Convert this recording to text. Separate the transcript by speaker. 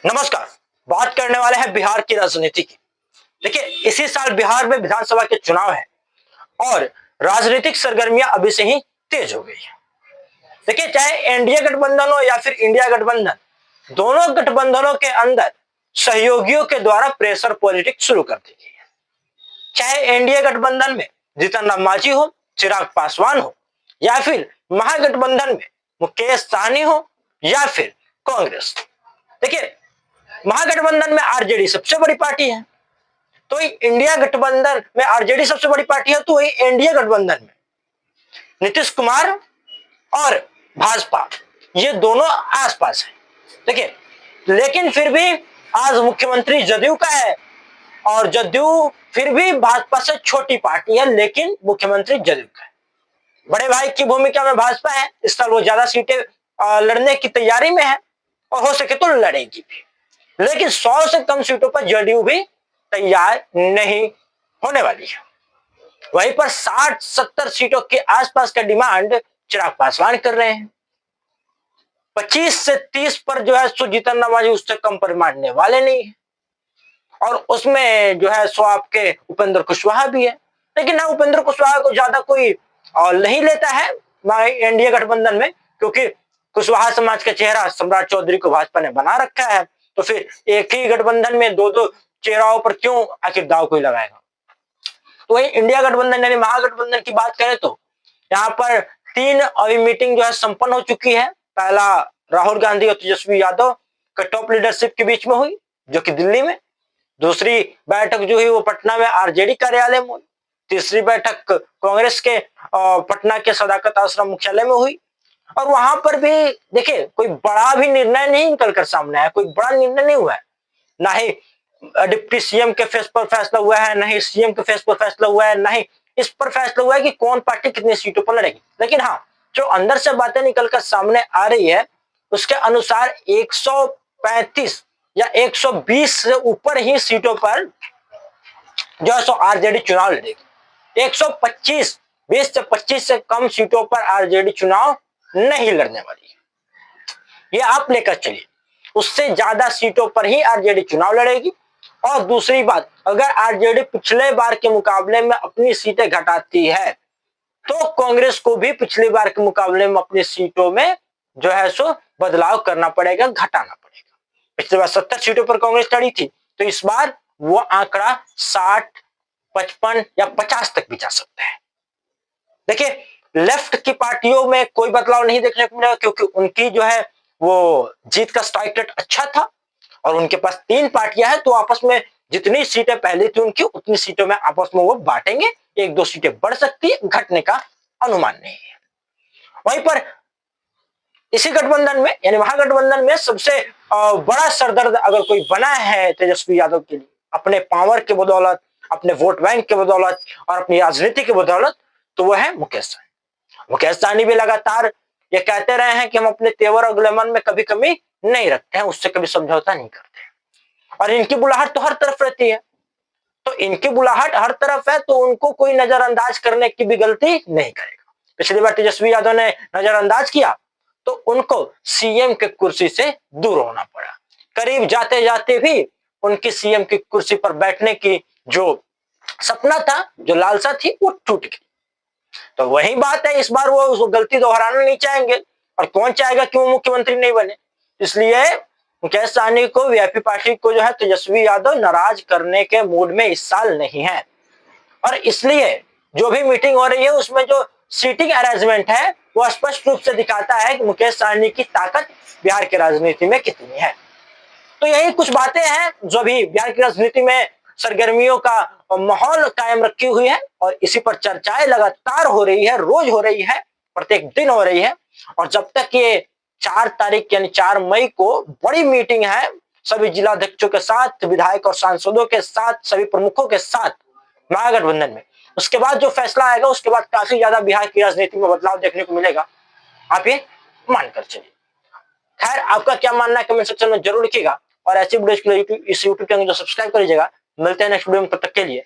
Speaker 1: नमस्कार। बात करने वाले हैं बिहार की राजनीति की। देखिए, इसी साल बिहार में विधानसभा के चुनाव है और राजनीतिक सरगर्मियां अभी से ही तेज हो गई है। देखिए, चाहे एनडीए गठबंधन हो या फिर इंडिया गठबंधन, दोनों गठबंधनों के अंदर सहयोगियों के द्वारा प्रेशर पॉलिटिक्स शुरू कर दी गई है। चाहे एनडीए गठबंधन में जीतन राम मांझी हो, चिराग पासवान हो, या फिर महागठबंधन में मुकेश सहनी हो या फिर कांग्रेस। देखिए, महागठबंधन में आरजेडी सबसे बड़ी पार्टी है, तो इंडिया गठबंधन में आरजेडी सबसे बड़ी पार्टी है, तो एनडीए गठबंधन में नीतीश कुमार और भाजपा ये दोनों आसपास है। देखिए, लेकिन फिर भी आज मुख्यमंत्री जदयू का है और जदयू फिर भी भाजपा से छोटी पार्टी है, लेकिन मुख्यमंत्री जदयू का है। बड़े भाई की भूमिका में भाजपा है, इस साल वो ज्यादा सीटें लड़ने की तैयारी में है और हो सके तो लड़ेगी भी, लेकिन 100 से कम सीटों पर जदयू भी तैयार नहीं होने वाली है। वहीं पर 60-70 सीटों के आसपास का डिमांड चिराग पासवान कर रहे हैं। 25 से 30 पर जो है सो जीतन राम मांझी उससे कम पर मानने वाले नहीं है, और उसमें जो है सो आपके उपेंद्र कुशवाहा भी है, लेकिन ना उपेंद्र कुशवाहा को ज्यादा कोई नहीं लेता है एनडीए गठबंधन में, क्योंकि कुशवाहा समाज का चेहरा सम्राट चौधरी को भाजपा ने बना रखा है, तो फिर एक ही गठबंधन में दो दो चेहराओं पर क्यों आखिर दाव कोई लगाएगा। तो वही इंडिया गठबंधन यानी महागठबंधन की बात करें तो यहाँ पर 3 अभी मीटिंग जो है संपन्न हो चुकी है। पहला राहुल गांधी और तेजस्वी यादव का टॉप लीडरशिप के बीच में हुई, जो कि दिल्ली में। दूसरी बैठक जो हुई वो पटना में आरजेडी कार्यालय में हुई। तीसरी बैठक कांग्रेस के पटना के सदाकत आश्रम मुख्यालय में हुई, और वहां पर भी देखिए कोई बड़ा भी निर्णय नहीं निकल कर सामने आया, कोई बड़ा निर्णय नहीं हुआ है। ना ही डिप्टी सीएम के फेस पर फैसला हुआ है, ना ही सीएम के फेस पर फैसला हुआ है, ना ही इस पर फैसला हुआ है कि कौन पार्टी कितनी सीटों पर लड़ेगी। लेकिन हाँ, जो अंदर से बातें निकलकर सामने आ रही है उसके अनुसार 135 या 120 से ऊपर ही सीटों पर जो है सो आरजेडी चुनाव लड़ेगी। 125 20 से 25 से कम सीटों पर आरजेडी चुनाव नहीं लड़ने वाली है, ये आप लेकर चलिए। उससे ज्यादा सीटों पर ही आरजेडी चुनाव लड़ेगी। और दूसरी बात, अगर आरजेडी पिछले बार के मुकाबले में अपनी सीटें घटाती है तो कांग्रेस को भी पिछली बार के मुकाबले में अपनी सीटों में जो है सो बदलाव करना पड़ेगा, घटाना पड़ेगा। पिछली बार 70 सीटों पर कांग्रेस लड़ी थी, तो इस बार वो आंकड़ा 60, 55 या 50 तक भी जा सकता है। देखिए, लेफ्ट की पार्टियों में कोई बदलाव नहीं देखने को मिलेगा, क्योंकि उनकी जो है वो जीत का स्ट्राइक रेट अच्छा था और उनके पास 3 पार्टियां हैं, तो आपस में जितनी सीटें पहले थी उनकी उतनी सीटों में आपस में वो बांटेंगे। 1-2 सीटें बढ़ सकती है, घटने का अनुमान नहीं है। वहीं पर इसी गठबंधन में यानी महागठबंधन में सबसे बड़ा सरदर्द अगर कोई बना है तेजस्वी यादव के लिए, अपने पावर के बदौलत, अपने वोट बैंक के बदौलत और अपनी राजनीति के बदौलत, तो वो है मुकेश सहनी। मुकेश सहनी भी लगातार ये कहते रहे हैं कि हम अपने तेवर और ग्लैमर में कभी कमी नहीं रखते हैं, उससे कभी समझौता नहीं करते, और इनकी बुलाहट तो हर तरफ रहती है। तो इनकी बुलाहट हर तरफ है, तो उनको कोई नजरअंदाज करने की भी गलती नहीं करेगा। पिछली बार तेजस्वी यादव ने नजरअंदाज किया तो उनको सीएम के कुर्सी से दूर होना पड़ा। करीब जाते जाते भी उनकी सीएम की कुर्सी पर बैठने की जो सपना था, जो लालसा थी, वो टूट गई। तो वही बात है, इस बार वो गलती दोहराना नहीं चाहेंगे, और कौन चाहेगा कि वो मुख्यमंत्री नहीं बने। इसलिए मुकेश सहनी को, वीआईपी पार्टी को जो है तेजस्वी यादव नाराज करने के मूड में इस साल नहीं है, और इसलिए जो भी मीटिंग हो रही है उसमें जो सीटिंग अरेंजमेंट है वो स्पष्ट रूप से दिखाता है कि मुकेश सहनी की ताकत बिहार की राजनीति में कितनी है। तो यही कुछ बातें हैं जो अभी बिहार की राजनीति में सरगर्मियों का माहौल कायम रखी हुई है, और इसी पर चर्चाएं लगातार हो रही है, रोज हो रही है, प्रत्येक दिन हो रही है। और जब तक ये 4 तारीख यानी 4 मई को बड़ी मीटिंग है सभी जिलाध्यक्षों के साथ, विधायक और सांसदों के साथ, सभी प्रमुखों के साथ महागठबंधन में, उसके बाद जो फैसला आएगा उसके बाद काफी ज्यादा बिहार की राजनीति में बदलाव देखने को मिलेगा, आप ये मानकर चलिए। खैर, आपका क्या मानना है कमेंट सेक्शन में जरूर लिखिएगा, और ऐसी वीडियोस के लिए इस यूट्यूब चैनल को सब्सक्राइब कर लीजिएगा। मिलते हैं नेक्स्ट वीडियो में, तब तक के लिए